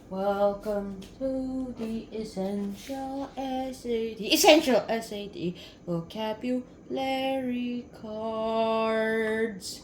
Welcome to the Essential SAT Vocabulary Cards.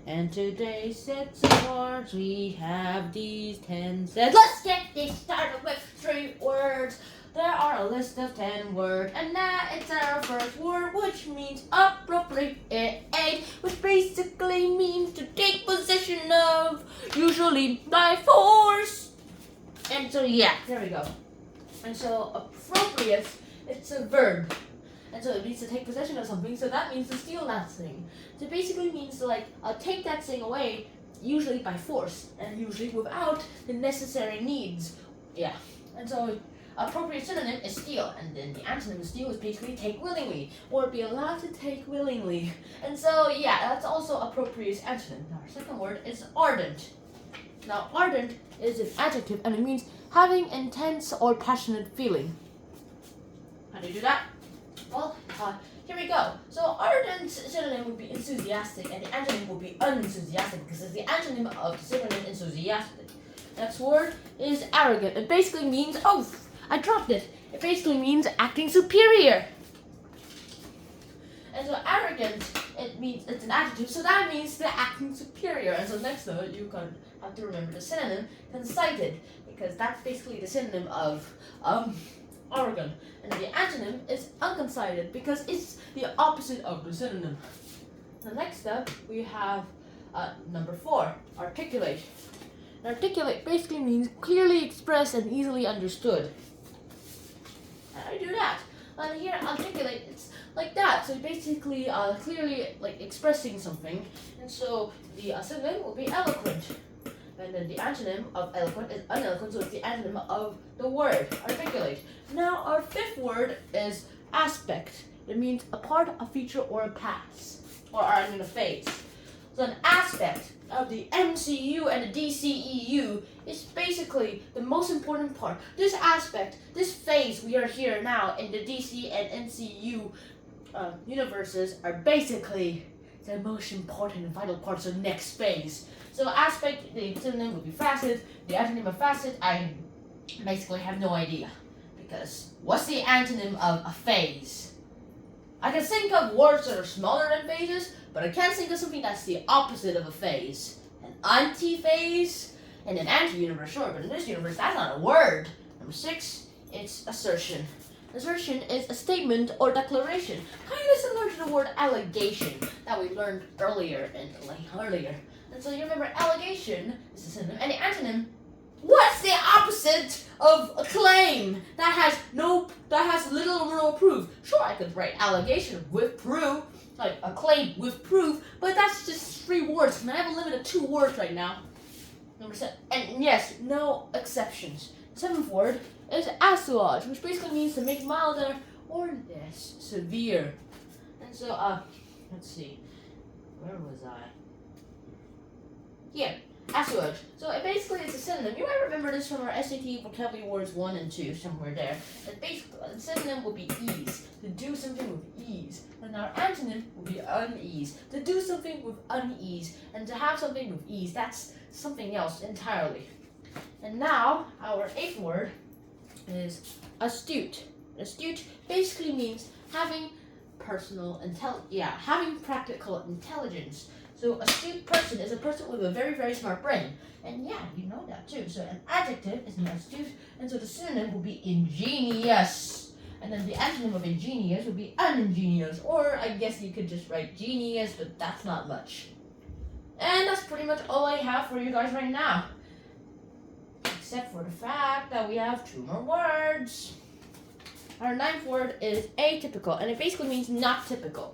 And today's sets of words, we have these 10 sets. Let's get this started with 3 words. There are a list of 10 words, and now it's our first word, which means appropriate, which basically means to take possession of, usually by force. And so, yeah, there we go. And so, appropriate, it's a verb. And so it means to take possession of something, so that means to steal that thing. So it basically means to take that thing away, usually by force, and usually without the necessary needs. Yeah. And so appropriate synonym is steal, and then the antonym of steal is basically take willingly, or be allowed to take willingly. And so yeah, that's also appropriate antonym. Now our second word is ardent. Now ardent is an adjective, and it means having intense or passionate feeling. How do you do that? Well, here we go. So ardent synonym would be enthusiastic, and the antonym would be unenthusiastic, because it's the antonym of the synonym enthusiastic. Next word is arrogant. It basically means, oh, I dropped it. It basically means acting superior. And so arrogant, it's an adjective, so that means they're acting superior. And so next though, you have to remember the synonym conceited, because that's basically the synonym of arrogant. And the antonym is unconceited, because it's the opposite of the synonym. The next up, we have number 4, articulate. And articulate basically means clearly expressed and easily understood. How do I do that? And here, articulate, it's like that. So basically, clearly expressing something. And so the synonym will be eloquent. And then the antonym of eloquent is uneloquent, so it's the antonym of the word, articulate. Now our 5th word is aspect. It means a part, a feature, or a pass, or a phase. So an aspect of the MCU and the DCEU is basically the most important part. This aspect, this phase we are here now in the DC and MCU universes are basically the most important and vital parts of the next phase. So aspect, the synonym would be facet. The antonym of facet, I basically have no idea. Because what's the antonym of a phase? I can think of words that are smaller than phases, but I can't think of something that's the opposite of a phase. An anti-phase and an anti-universe, sure, but in this universe, that's not a word. Number 6, it's assertion. Assertion is a statement or declaration, kind of similar to the word allegation that we learned earlier. And so you remember allegation is a synonym, and the antonym, what's the opposite of a claim that has little or no proof? Sure, I could write allegation with proof, like a claim with proof, but that's just 3 words, and I have a limit of 2 words right now. Number 7, and yes, no exceptions. 7th word is assuage, which basically means to make milder or less severe. And so, let's see, where was I? Here, assuage. So it basically is a synonym. You might remember this from our SAT vocabulary words 1 and 2, somewhere there. And basically, the synonym will be ease, to do something with ease. And our antonym will be unease, to do something with unease. And to have something with ease, that's something else entirely. And now, our 8th word is astute. Astute basically means having having practical intelligence. So astute person is a person with a very, very smart brain. And yeah, you know that too. So an adjective is an astute, and so the synonym will be ingenious. And then the antonym of ingenious would be uningenious, or I guess you could just write genius, but that's not much. And that's pretty much all I have for you guys right now. Except for the fact that we have 2 more words. Our 9th word is atypical, and it basically means not typical.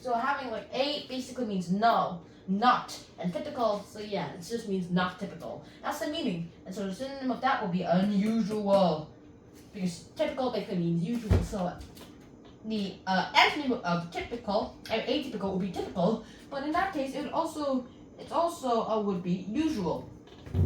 So having a basically means no, not, and typical, so yeah, it just means not typical. That's the meaning, and so the synonym of that will be unusual, because typical basically means usual, so the antonym of atypical would be typical, but in that case, it also would be usual.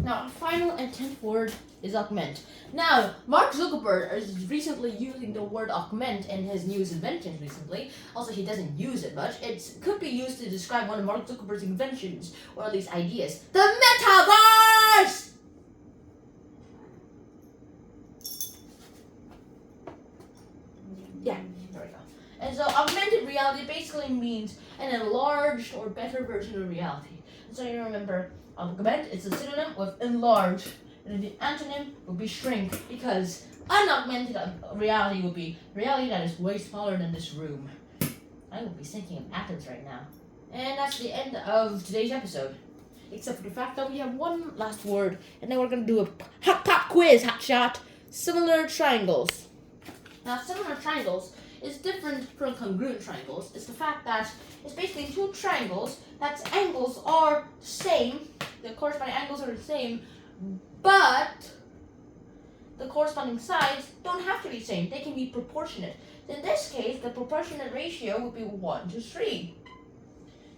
Now, our final and 10th word is augment. Now, Mark Zuckerberg is recently using the word augment in his newest inventions recently. Also, he doesn't use it much. It could be used to describe one of Mark Zuckerberg's inventions, or at least ideas. The metaverse! Yeah, there we go. And so augmented reality basically means an enlarged or better version of reality. And so you remember, augment is a synonym with enlarge, and then the antonym would be shrink, because unaugmented reality would be reality that is way smaller than this room. I would be thinking of atoms right now. And that's the end of today's episode. Except for the fact that we have one last word, and then we're going to do a hot pop quiz, hot shot. Similar triangles. Now, similar triangles is different from congruent triangles. It's the fact that it's basically two triangles that's angles are the same, the corresponding angles are the same, but the corresponding sides don't have to be the same. They can be proportionate. In this case, the proportionate ratio would be 1 to 3.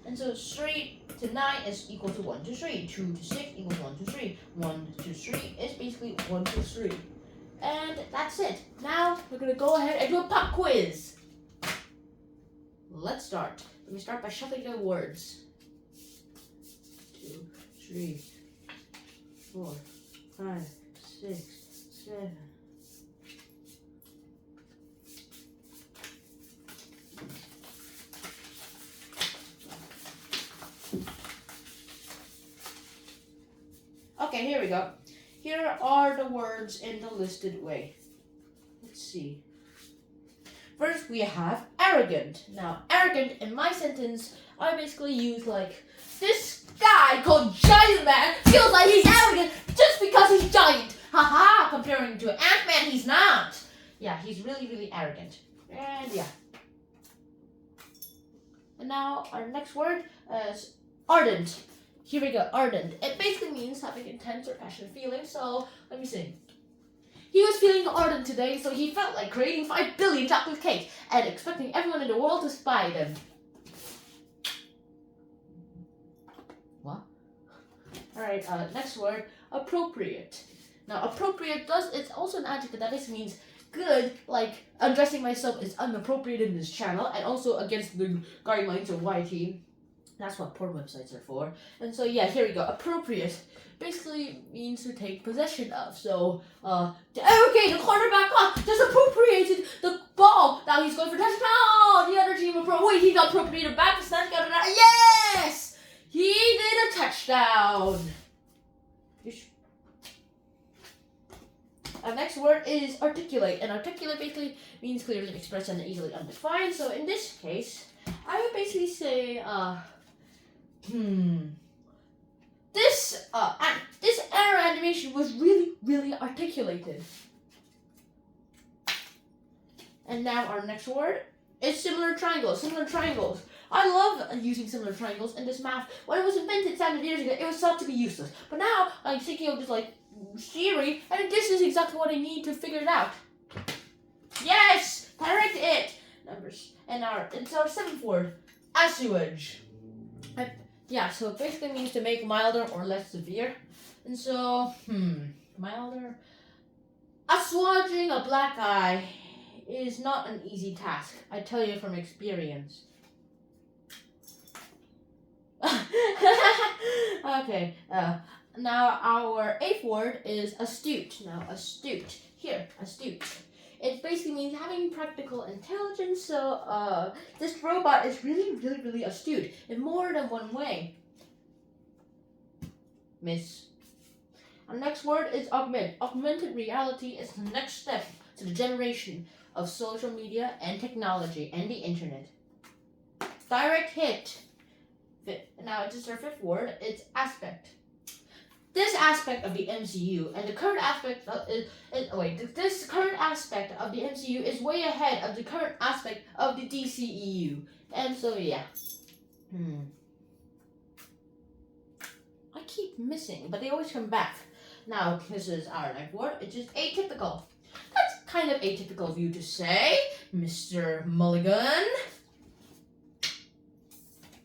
And so 3 to 9 is equal to 1 to 3. 2 to 6 equals 1 to 3. 1 to 3 is basically 1 to 3. And that's it. Now we're going to go ahead and do a pop quiz. Let's start. Let me start by shuffling the words. 2, 3, 4, 5, 6, 7. Okay, here we go. Here are the words in the listed way. Let's see. First, we have arrogant. Now, arrogant in my sentence, I basically use like, this guy called Giant Man feels like he's arrogant just because he's giant. Haha, comparing to Ant-Man, he's not. Yeah, he's really, really arrogant. And yeah. And now, our next word is ardent. Here we go, ardent. It basically means having intense or passionate feelings, so let me see. He was feeling ardent today, so he felt like creating 5 billion chocolate cakes and expecting everyone in the world to buy them. What? Alright, next word, appropriate. Now, appropriate it's also an adjective that just means good, like undressing myself is inappropriate in this channel and also against the guidelines of YT. That's what porn websites are for. And so yeah, here we go. Appropriate basically means to take possession of. So okay, the quarterback just appropriated the ball. Now he's going for touchdown. Oh, the other team he got appropriated back. The snatch got it out. Yes! He did a touchdown. Our next word is articulate. And articulate basically means clearly expressed and easily undefined. So in this case, I would basically say this error animation was really, really articulated. And now our next word is similar triangles. Similar triangles. I love using similar triangles in this math. When it was invented 7 years ago, it was thought to be useless. But now I'm thinking of just like theory, and this is exactly what I need to figure it out. Yes, correct it. Numbers. And it's our 7th word, assuage. Yeah, so it basically means to make milder or less severe. And so, milder. Assuaging a black eye is not an easy task. I tell you from experience. Okay, now our 8th word is astute. Now, astute. Here, astute. It basically means having practical intelligence, so this robot is really, really, really astute in more than one way. Miss. Our next word is augment. Augmented reality is the next step to the generation of social media and technology and the internet. Direct hit. Now, it's just our 5th word. It's aspect. This aspect of the MCU and the current aspect of this current aspect of the MCU is way ahead of the current aspect of the DCEU. And so yeah. I keep missing, but they always come back. Now, this is our 9th word, which is atypical. That's kind of atypical of you to say, Mr. Mulligan.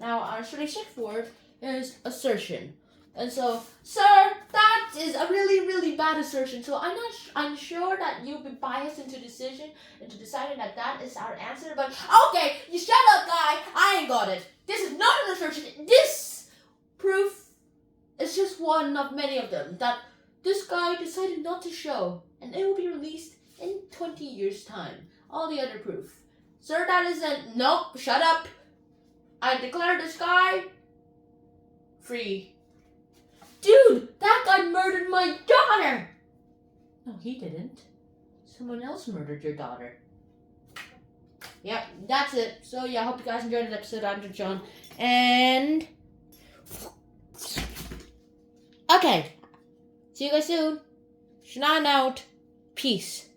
Now, our 36th word is assertion. And so, sir, that is a really, really bad assertion. So I'm sure that you'll be biased into deciding that that is our answer. But okay, you shut up, guy. I ain't got it. This is not an assertion. This proof is just one of many of them that this guy decided not to show, and it will be released in 20 years' time all the other proof. Sir, that isn't... Nope, shut up. I declare this guy free. Dude, that guy murdered my daughter! No, he didn't. Someone else murdered your daughter. Yep, that's it. So yeah, I hope you guys enjoyed this episode. I'm John. And... okay. See you guys soon. Shannon out. Peace.